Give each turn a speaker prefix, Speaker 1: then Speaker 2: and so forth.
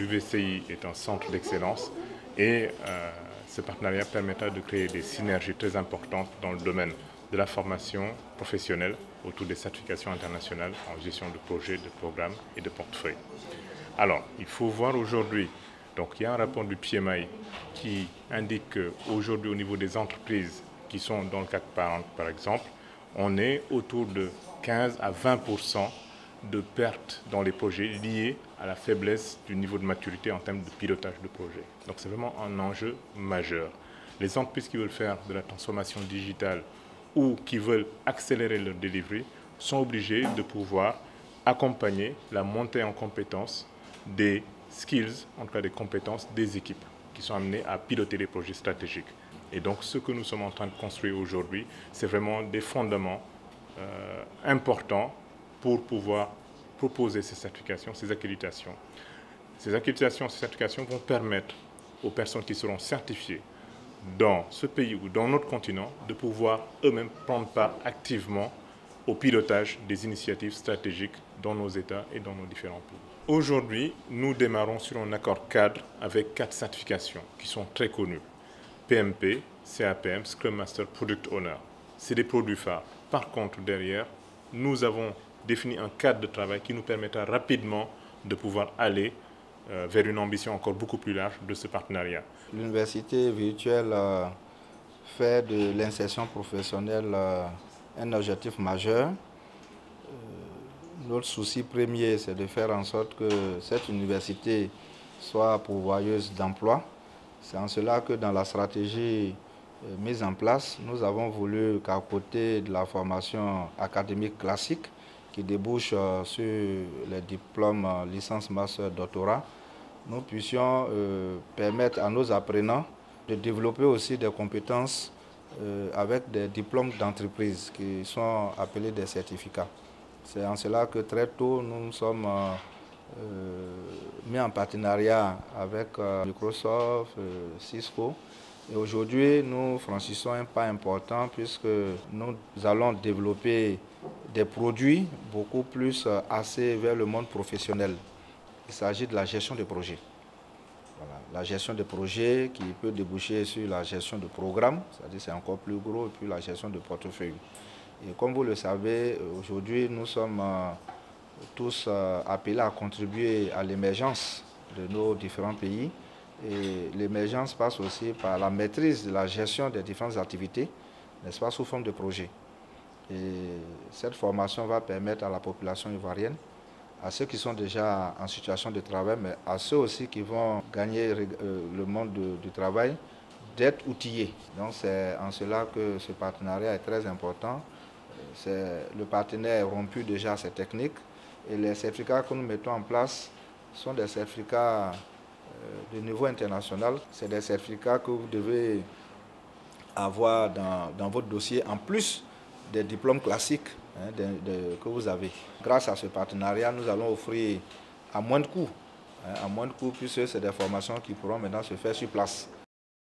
Speaker 1: l'UVCI est un centre d'excellence et ce partenariat permettra de créer des synergies très importantes dans le domaine de la formation professionnelle autour des certifications internationales en gestion de projets, de programmes et de portefeuilles. Alors, il faut voir aujourd'hui, donc il y a un rapport du PMI qui indique qu'aujourd'hui au niveau des entreprises qui sont dans le CAC 40 par exemple, on est autour de 15 à 20% de pertes dans les projets liées à la faiblesse du niveau de maturité en termes de pilotage de projet. Donc c'est vraiment un enjeu majeur. Les entreprises qui veulent faire de la transformation digitale ou qui veulent accélérer leur delivery sont obligées de pouvoir accompagner la montée en compétences des skills, en tout cas des compétences des équipes qui sont amenées à piloter les projets stratégiques. Et donc ce que nous sommes en train de construire aujourd'hui, c'est vraiment des fondements importants pour pouvoir proposer ces certifications, ces accréditations. Ces accréditations, ces certifications vont permettre aux personnes qui seront certifiées dans ce pays ou dans notre continent de pouvoir eux-mêmes prendre part activement au pilotage des initiatives stratégiques dans nos États et dans nos différents pays. Aujourd'hui, nous démarrons sur un accord cadre avec 4 certifications qui sont très connues. PMP, CAPM, Scrum Master, Product Owner. C'est des produits phares. Par contre, derrière, nous avons défini un cadre de travail qui nous permettra rapidement de pouvoir aller vers une ambition encore beaucoup plus large de ce partenariat.
Speaker 2: L'université virtuelle fait de l'insertion professionnelle un objectif majeur. Notre souci premier, c'est de faire en sorte que cette université soit pourvoyeuse d'emplois. C'est en cela que dans la stratégie mise en place, nous avons voulu qu'à côté de la formation académique classique qui débouche sur les diplômes licence, master, doctorat, nous puissions permettre à nos apprenants de développer aussi des compétences avec des diplômes d'entreprise qui sont appelés des certificats. C'est en cela que très tôt, nous nous sommes mis en partenariat avec Microsoft, Cisco. Et aujourd'hui, nous franchissons un pas important puisque nous allons développer des produits beaucoup plus axés vers le monde professionnel. Il s'agit de la gestion de projets. Voilà. La gestion de projets qui peut déboucher sur la gestion de programmes, c'est-à-dire c'est encore plus gros, et puis la gestion de portefeuille. Et comme vous le savez, aujourd'hui, nous sommes tous appelés à contribuer à l'émergence de nos différents pays. Et l'émergence passe aussi par la maîtrise de la gestion des différentes activités, n'est-ce pas, sous forme de projet. Et cette formation va permettre à la population ivoirienne, à ceux qui sont déjà en situation de travail, mais à ceux aussi qui vont gagner le monde du travail, d'être outillés. Donc c'est en cela que ce partenariat est très important. Le partenaire rompu déjà ces techniques et les certificats que nous mettons en place sont des certificats de niveau international. C'est des certificats que vous devez avoir dans votre dossier en plus des diplômes classiques que vous avez. Grâce à ce partenariat, nous allons offrir à moins de coûts, puisque c'est des formations qui pourront maintenant se faire sur place.